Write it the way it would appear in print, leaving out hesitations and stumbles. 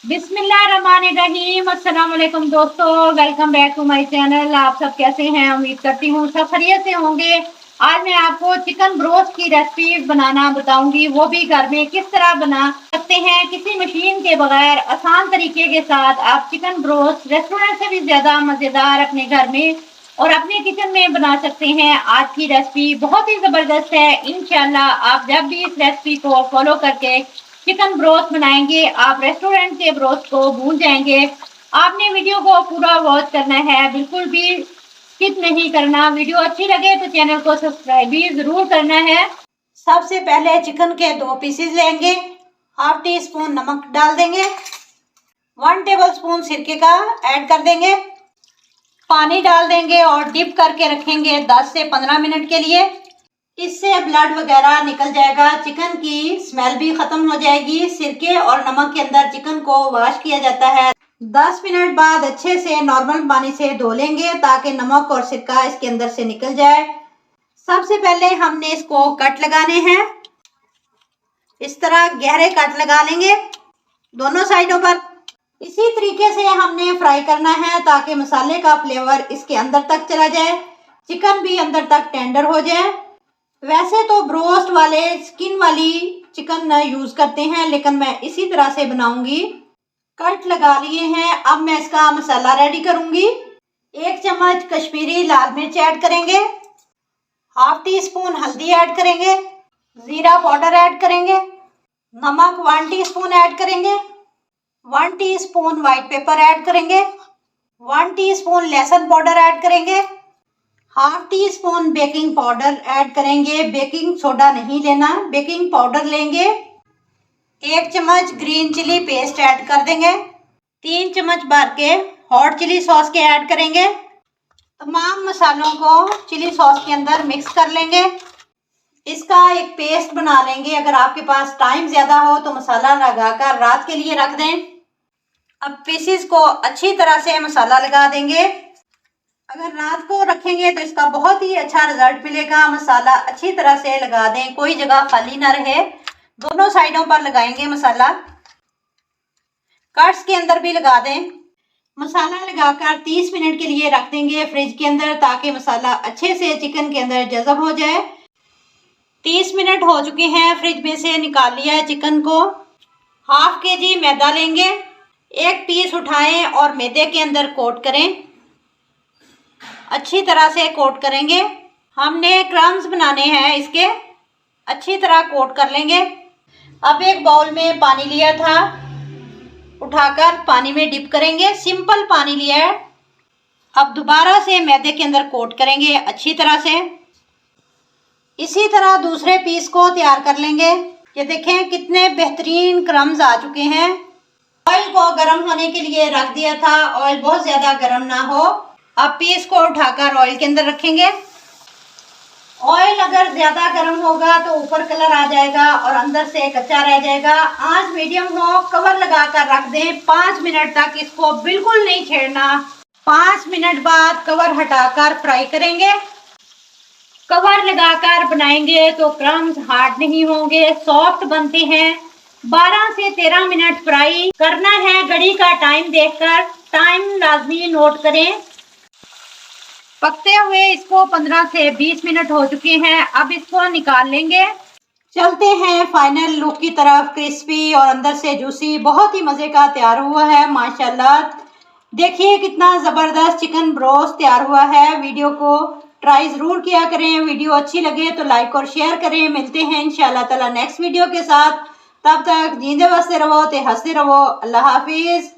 बिस्मिल्लाहिर्रहमानिर्रहीम। अस्सलाम वालेकुम दोस्तों, welcome back to my channel. आप सब कैसे हैं? उम्मीद करती हूँ सब खैरियत से होंगे। आज मैं आपको चिकन ब्रोस्ट की रेसिपी बनाना बताऊंगी, वो भी घर में किस तरह बना सकते हैं किसी मशीन के बगैर आसान तरीके के साथ। आप चिकन ब्रोस्ट रेस्टोरेंट से भी ज्यादा मजेदार अपने घर में और अपने किचन में बना सकते हैं। आज की रेसिपी बहुत ही जबरदस्त है। इंशाल्लाह आप जब भी इस रेसिपी को फॉलो करके चिकन ब्रोस्ट बनाएंगे, आप रेस्टोरेंट के ब्रोस्ट को भूल जाएंगे। आपने वीडियो को पूरा वॉच करना है, बिल्कुल भी स्किप नहीं करना। वीडियो अच्छी लगे तो चैनल को सब्सक्राइब भी जरूर करना है। सबसे पहले चिकन के 2 पीसेस लेंगे, हाफ टी स्पून नमक डाल देंगे, 1 टेबल स्पून सिरके का ऐड कर देंगे, पानी डाल देंगे और डिप करके रखेंगे 10 से 15 मिनट के लिए। इससे ब्लड वगैरह निकल जाएगा, चिकन की स्मेल भी खत्म हो जाएगी। सिरके और नमक के अंदर चिकन को वॉश किया जाता है। 10 मिनट बाद अच्छे से नॉर्मल पानी से धो लेंगे ताकि नमक और सिरका इसके अंदर से निकल जाए। सबसे पहले हमने इसको कट लगाने हैं, इस तरह गहरे कट लगा लेंगे दोनों साइडों पर। इसी तरीके से हमने फ्राई करना है ताकि मसाले का फ्लेवर इसके अंदर तक चला जाए, चिकन भी अंदर तक टेंडर हो जाए। वैसे तो ब्रोस्ट वाले स्किन वाली चिकन यूज करते हैं, लेकिन मैं इसी तरह से बनाऊंगी। कट लगा लिए हैं, अब मैं इसका मसाला रेडी करूंगी। 1 चम्मच कश्मीरी लाल मिर्च ऐड करेंगे, हाफ टी स्पून हल्दी ऐड करेंगे, जीरा पाउडर ऐड करेंगे, नमक 1 टीस्पून ऐड करेंगे, 1 टीस्पून व्हाइट पेपर ऐड करेंगे, 1 टीस्पून लहसुन पाउडर ऐड करेंगे, half tea spoon baking powder add करेंगे। बेकिंग सोडा नहीं लेना, बेकिंग पाउडर लेंगे। 1 चम्मच ग्रीन चिली पेस्ट ऐड कर देंगे, 3 चम्मच भर के हॉट चिली सॉस के ऐड करेंगे। तमाम मसालों को चिली सॉस के अंदर मिक्स कर लेंगे, इसका एक पेस्ट बना लेंगे। अगर आपके पास टाइम ज्यादा हो तो मसाला लगाकर रात के लिए रख दें। अब पीसेस को अच्छी तरह से मसाला लगा देंगे। अगर रात को रखेंगे तो इसका बहुत ही अच्छा रिजल्ट मिलेगा। मसाला अच्छी तरह से लगा दें, कोई जगह खाली ना रहे। दोनों साइडों पर लगाएंगे मसाला, कट्स के अंदर भी लगा दें। मसाला लगाकर 30 मिनट के लिए रख देंगे फ्रिज के अंदर ताकि मसाला अच्छे से चिकन के अंदर जज़ब हो जाए। 30 मिनट हो चुके हैं, फ्रिज में से निकाल लिया है चिकन को। हाफ केजी मैदा लेंगे, 1 पीस उठाएं और मैदे के अंदर कोट करें, अच्छी तरह से कोट करेंगे। हमने क्रम्स बनाने हैं इसके, अच्छी तरह कोट कर लेंगे। अब एक बाउल में पानी लिया था, उठाकर पानी में डिप करेंगे, सिंपल पानी लिया है। अब दोबारा से मैदे के अंदर कोट करेंगे अच्छी तरह से। इसी तरह दूसरे पीस को तैयार कर लेंगे। ये देखें कितने बेहतरीन क्रम्स आ चुके हैं। ऑयल को गर्म होने के लिए रख दिया था, ऑयल बहुत ज्यादा गर्म ना हो। अब पीस को उठाकर ऑयल के अंदर रखेंगे। ऑयल अगर ज्यादा गर्म होगा तो ऊपर कलर आ जाएगा और अंदर से कच्चा रह जाएगा। आंच मीडियम हो, कवर लगाकर रख दें 5 मिनट तक, इसको बिल्कुल नहीं छेड़ना। 5 मिनट बाद कवर हटाकर फ्राई करेंगे। कवर लगाकर बनाएंगे तो क्रम्स हार्ड नहीं होंगे, सॉफ्ट बनते हैं। 12 से 13 मिनट फ्राई करना है। घड़ी का टाइम देखकर टाइम लाजमी नोट करें। पकते हुए इसको 15 से 20 मिनट हो चुके हैं, अब इसको निकाल लेंगे। चलते हैं फाइनल लुक की तरफ। क्रिस्पी और अंदर से जूसी, बहुत ही मजे का तैयार हुआ है माशाल्लाह। देखिए कितना जबरदस्त चिकन ब्रोस्ट तैयार हुआ है। वीडियो को ट्राई जरूर किया करें। वीडियो अच्छी लगे तो लाइक और शेयर करें। मिलते हैं इंशाल्लाह ताला नेक्स्ट वीडियो के साथ। तब तक जींदे बसते रहो ते हंसते रहो। अल्लाह हाफिज।